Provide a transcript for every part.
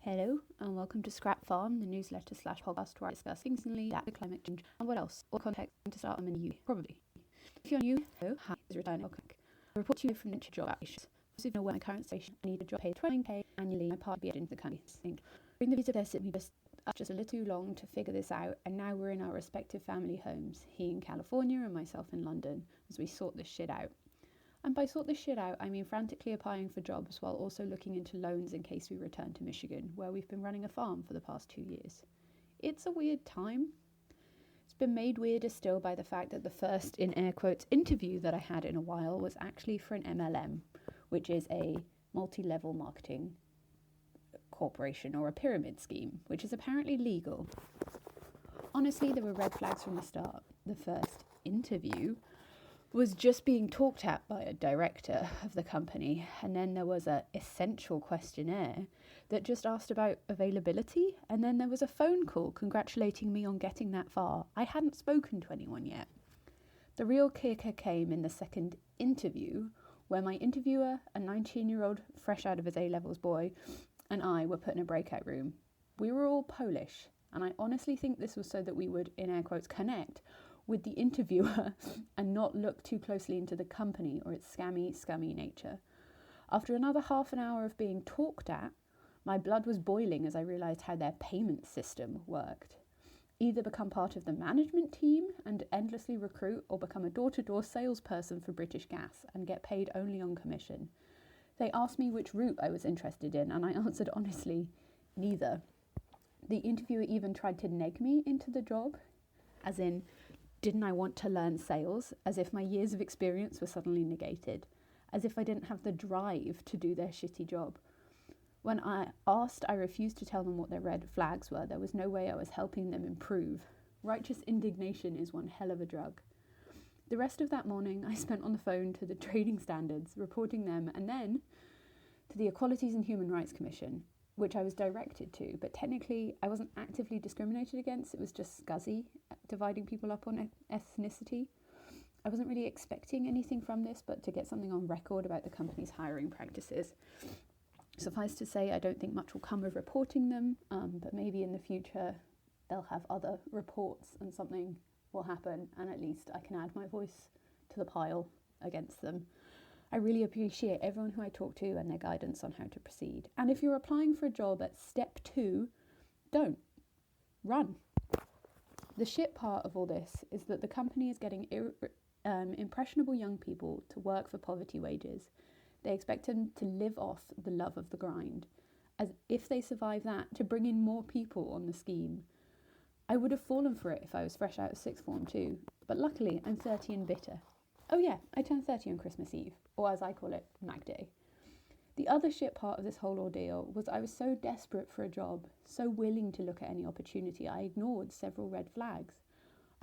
Hello and welcome to Scrap Farm, the newsletter / podcast where I discuss things in the climate change and what else, or context to start them in the UK, probably. If you're new, hello, hi, this is returning quick. I report to you from nature job applications. So if you know where my current station, I need a job paid 20k annually, my part be into the country. During the visa test, it was just a little too long to figure this out, and now we're in our respective family homes, he in California and myself in London, as we sort this shit out. And by sort this shit out, I mean frantically applying for jobs while also looking into loans in case we return to Michigan, where we've been running a farm for the past 2 years. It's a weird time. It's been made weirder still by the fact that the first, in air quotes, interview that I had in a while was actually for an MLM, which is a multi-level marketing corporation or a pyramid scheme, which is apparently legal. Honestly, there were red flags from the start. The first interview was just being talked at by a director of the company, and then there was an essential questionnaire that just asked about availability, and then there was a phone call congratulating me on getting that far. I hadn't spoken to anyone yet. The real kicker came in the second interview, where my interviewer, a 19-year-old fresh out of his A-levels boy, and I were put in a breakout room. We were all Polish, and I honestly think this was so that we would, in air quotes, connect with the interviewer and not look too closely into the company or its scummy nature. After another half an hour of being talked at, my blood was boiling as I realised how their payment system worked. Either become part of the management team and endlessly recruit, or become a door-to-door salesperson for British Gas and get paid only on commission. They asked me which route I was interested in, and I answered honestly, neither. The interviewer even tried to neg me into the job, as in, didn't I want to learn sales, as if my years of experience were suddenly negated, as if I didn't have the drive to do their shitty job. When I asked, I refused to tell them what their red flags were. There was no way I was helping them improve. Righteous indignation is one hell of a drug. The rest of that morning I spent on the phone to the trading standards, reporting them, and then to the Equalities and Human Rights Commission, which I was directed to, but technically I wasn't actively discriminated against. It was just scuzzy, dividing people up on ethnicity. I wasn't really expecting anything from this, but to get something on record about the company's hiring practices. Suffice to say, I don't think much will come of reporting them, but maybe in the future they'll have other reports and something will happen, and at least I can add my voice to the pile against them. I really appreciate everyone who I talk to and their guidance on how to proceed. And if you're applying for a job at step 2, don't. Run. The shit part of all this is that the company is getting impressionable young people to work for poverty wages. They expect them to live off the love of the grind, as if they survive that, to bring in more people on the scheme. I would have fallen for it if I was fresh out of sixth form too, but luckily I'm 30 and bitter. Oh yeah, I turned 30 on Christmas Eve, or as I call it, Mag Day. The other shit part of this whole ordeal was I was so desperate for a job, so willing to look at any opportunity, I ignored several red flags.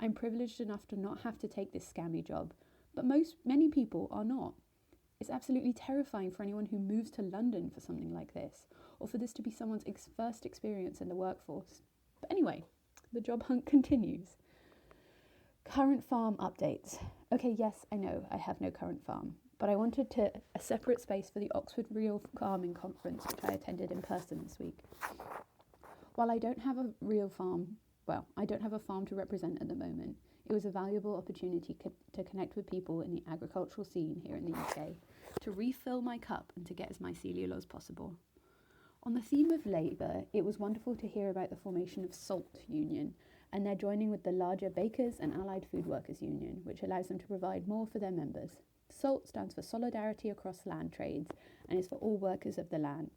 I'm privileged enough to not have to take this scammy job, but many people are not. It's absolutely terrifying for anyone who moves to London for something like this, or for this to be someone's first experience in the workforce. But anyway, the job hunt continues. Current farm updates. Okay, yes, I know I have no current farm, but I wanted a separate space for the Oxford Real Farming Conference, which I attended in person this week. While I don't have a real farm, I don't have a farm to represent at the moment, it was a valuable opportunity to connect with people in the agricultural scene here in the UK, to refill my cup and to get as mycelial as possible. On the theme of labour, it was wonderful to hear about the formation of SALT Union, and they're joining with the larger Bakers and Allied Food Workers Union, which allows them to provide more for their members. SALT stands for Solidarity Across Land Trades and is for all workers of the land.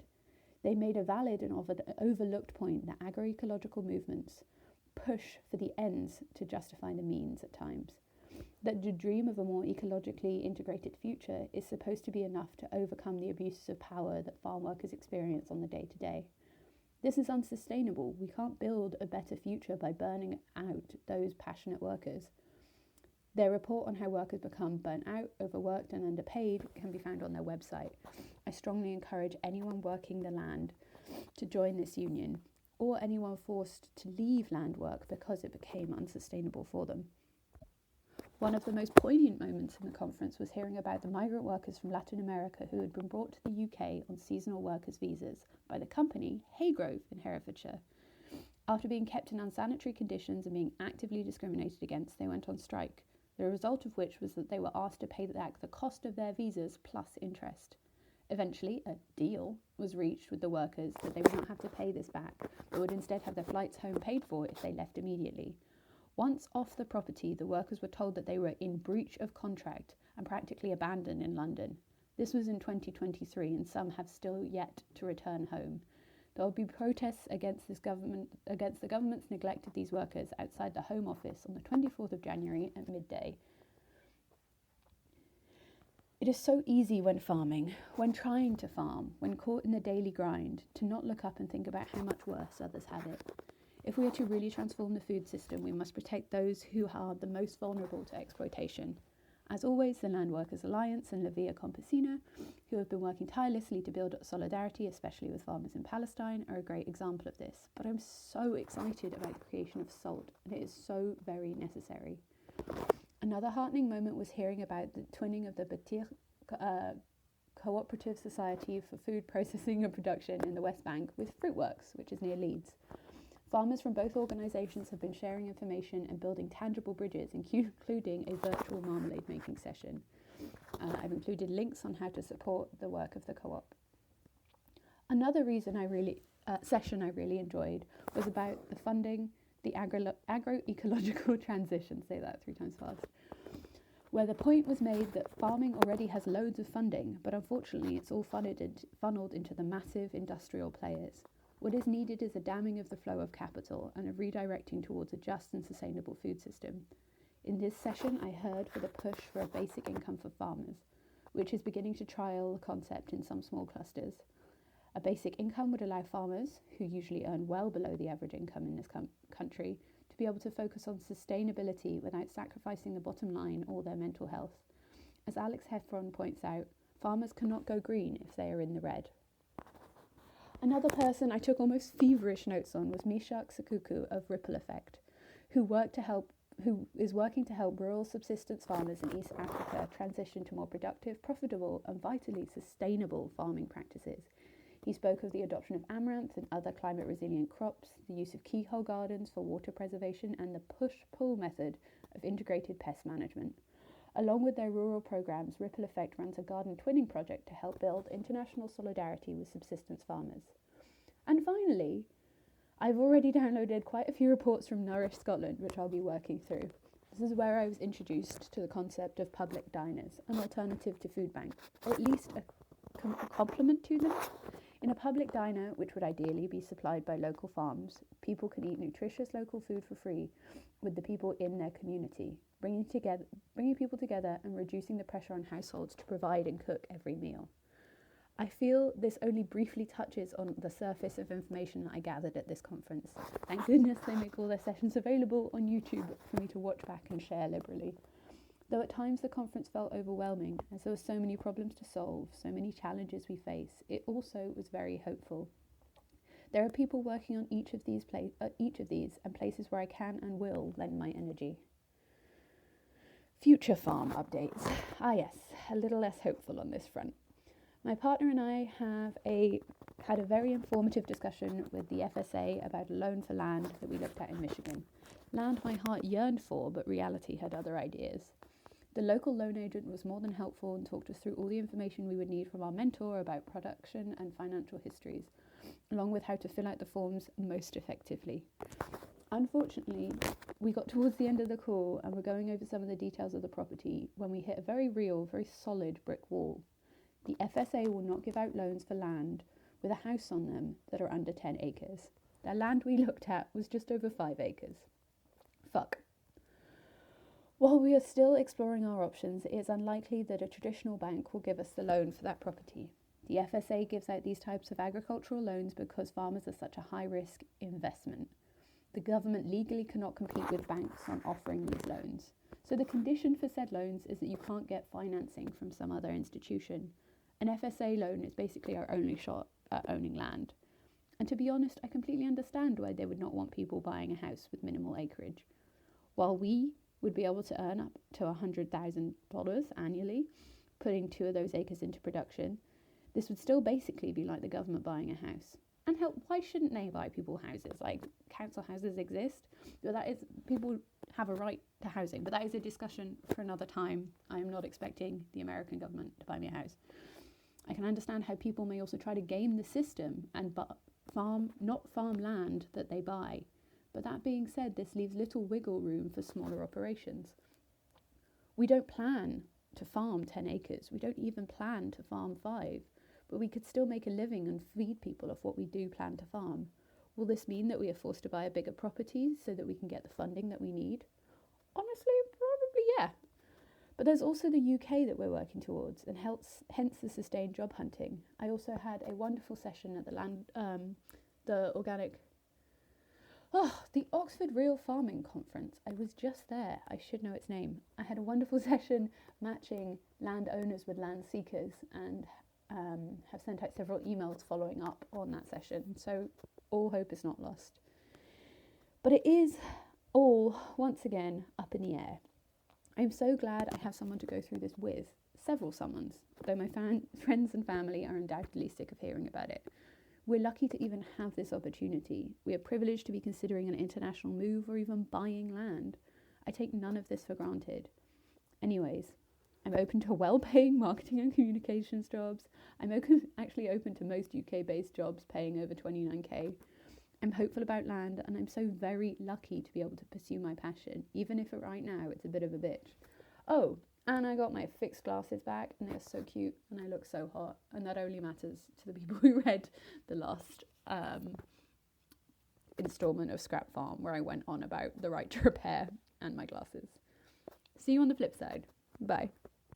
They made a valid and overlooked point that agroecological movements push for the ends to justify the means at times. That the dream of a more ecologically integrated future is supposed to be enough to overcome the abuses of power that farm workers experience on the day-to-day. This is unsustainable. We can't build a better future by burning out those passionate workers. Their report on how workers become burnt out, overworked and underpaid can be found on their website. I strongly encourage anyone working the land to join this union, or anyone forced to leave land work because it became unsustainable for them. One of the most poignant moments in the conference was hearing about the migrant workers from Latin America who had been brought to the UK on seasonal workers' visas by the company Haygrove in Herefordshire. After being kept in unsanitary conditions and being actively discriminated against, they went on strike, the result of which was that they were asked to pay back the cost of their visas plus interest. Eventually, a deal was reached with the workers that they would not have to pay this back, but would instead have their flights home paid for if they left immediately. Once off the property, the workers were told that they were in breach of contract and practically abandoned in London. This was in 2023, and some have still yet to return home. There will be protests against the government's neglect of these workers outside the Home Office on the 24th of January at midday. It is so easy when farming, when trying to farm, when caught in the daily grind, to not look up and think about how much worse others have it. If we are to really transform the food system, we must protect those who are the most vulnerable to exploitation. As always, the Land Workers Alliance and La Via Campesina, who have been working tirelessly to build solidarity, especially with farmers in Palestine, are a great example of this. But I'm so excited about the creation of SALT, and it is so very necessary. Another heartening moment was hearing about the twinning of the Batir Cooperative Society for Food Processing and Production in the West Bank with Fruitworks, which is near Leeds. Farmers from both organisations have been sharing information and building tangible bridges, including a virtual marmalade making session. I've included links on how to support the work of the co-op. Another reason session I really enjoyed was about the funding the agroecological transition, say that 3 times fast, where the point was made that farming already has loads of funding, but unfortunately it's all funneled into the massive industrial players. What is needed is a damming of the flow of capital and a redirecting towards a just and sustainable food system. In this session, I heard for the push for a basic income for farmers, which is beginning to trial the concept in some small clusters. A basic income would allow farmers, who usually earn well below the average income in this country, to be able to focus on sustainability without sacrificing the bottom line or their mental health. As Alex Heffron points out, farmers cannot go green if they are in the red. Another person I took almost feverish notes on was Mishak Sakuku of Ripple Effect, who is working to help rural subsistence farmers in East Africa transition to more productive, profitable, and vitally sustainable farming practices. He spoke of the adoption of amaranth and other climate-resilient crops, the use of keyhole gardens for water preservation, and the push-pull method of integrated pest management. Along with their rural programs, Ripple Effect runs a garden twinning project to help build international solidarity with subsistence farmers. And finally, I've already downloaded quite a few reports from Nourish Scotland, which I'll be working through. This is where I was introduced to the concept of public diners, an alternative to food banks, or at least a complement to them. In a public diner, which would ideally be supplied by local farms, people can eat nutritious local food for free with the people in their community, bringing people together and reducing the pressure on households to provide and cook every meal. I feel this only briefly touches on the surface of information that I gathered at this conference. Thank goodness they make all their sessions available on YouTube for me to watch back and share liberally. Though at times the conference felt overwhelming, as there were so many problems to solve, so many challenges we face, it also was very hopeful. There are people working on each of these and places where I can and will lend my energy. Future farm updates. Yes, a little less hopeful on this front. My partner and I had a very informative discussion with the FSA about a loan for land that we looked at in Michigan. Land my heart yearned for, but reality had other ideas. The local loan agent was more than helpful and talked us through all the information we would need from our mentor about production and financial histories, along with how to fill out the forms most effectively. Unfortunately, we got towards the end of the call and were going over some of the details of the property when we hit a very real, very solid brick wall. The FSA will not give out loans for land with a house on them that are under 10 acres. The land we looked at was just over 5 acres. Fuck. While we are still exploring our options, it is unlikely that a traditional bank will give us the loan for that property. The FSA gives out these types of agricultural loans because farmers are such a high-risk investment. The government legally cannot compete with banks on offering these loans. So the condition for said loans is that you can't get financing from some other institution. An FSA loan is basically our only shot at owning land. And to be honest, I completely understand why they would not want people buying a house with minimal acreage. While we would be able to earn up to $100,000 annually, putting 2 of those acres into production. This would still basically be like the government buying a house. And why shouldn't they buy people houses? Like, council houses exist, but that is, people have a right to housing, but that is a discussion for another time. I am not expecting the American government to buy me a house. I can understand how people may also try to game the system and not farm land that they buy. But that being said, this leaves little wiggle room for smaller operations. We don't plan to farm 10 acres. We don't even plan to farm 5. But we could still make a living and feed people off what we do plan to farm. Will this mean that we are forced to buy a bigger property so that we can get the funding that we need? Honestly, probably yeah. But there's also the UK that we're working towards, and hence the sustained job hunting. I also had a wonderful session at the Oxford Real Farming Conference. I was just there. I should know its name. I had a wonderful session matching landowners with land seekers, and have sent out several emails following up on that session. So all hope is not lost. But it is all, once again, up in the air. I'm so glad I have someone to go through this with. Several someones, though my friends and family are undoubtedly sick of hearing about it. We're lucky to even have this opportunity. We are privileged to be considering an international move or even buying land. I take none of this for granted. Anyways, I'm open to well-paying marketing and communications jobs. I'm actually open to most UK-based jobs paying over 29k. I'm hopeful about land, and I'm so very lucky to be able to pursue my passion, even if right now it's a bit of a bitch. Oh, and I got my fixed glasses back, and they're so cute, and I look so hot, and that only matters to the people who read the last installment of Scrap Farm, where I went on about the right to repair and my glasses. See you on the flip side. Bye.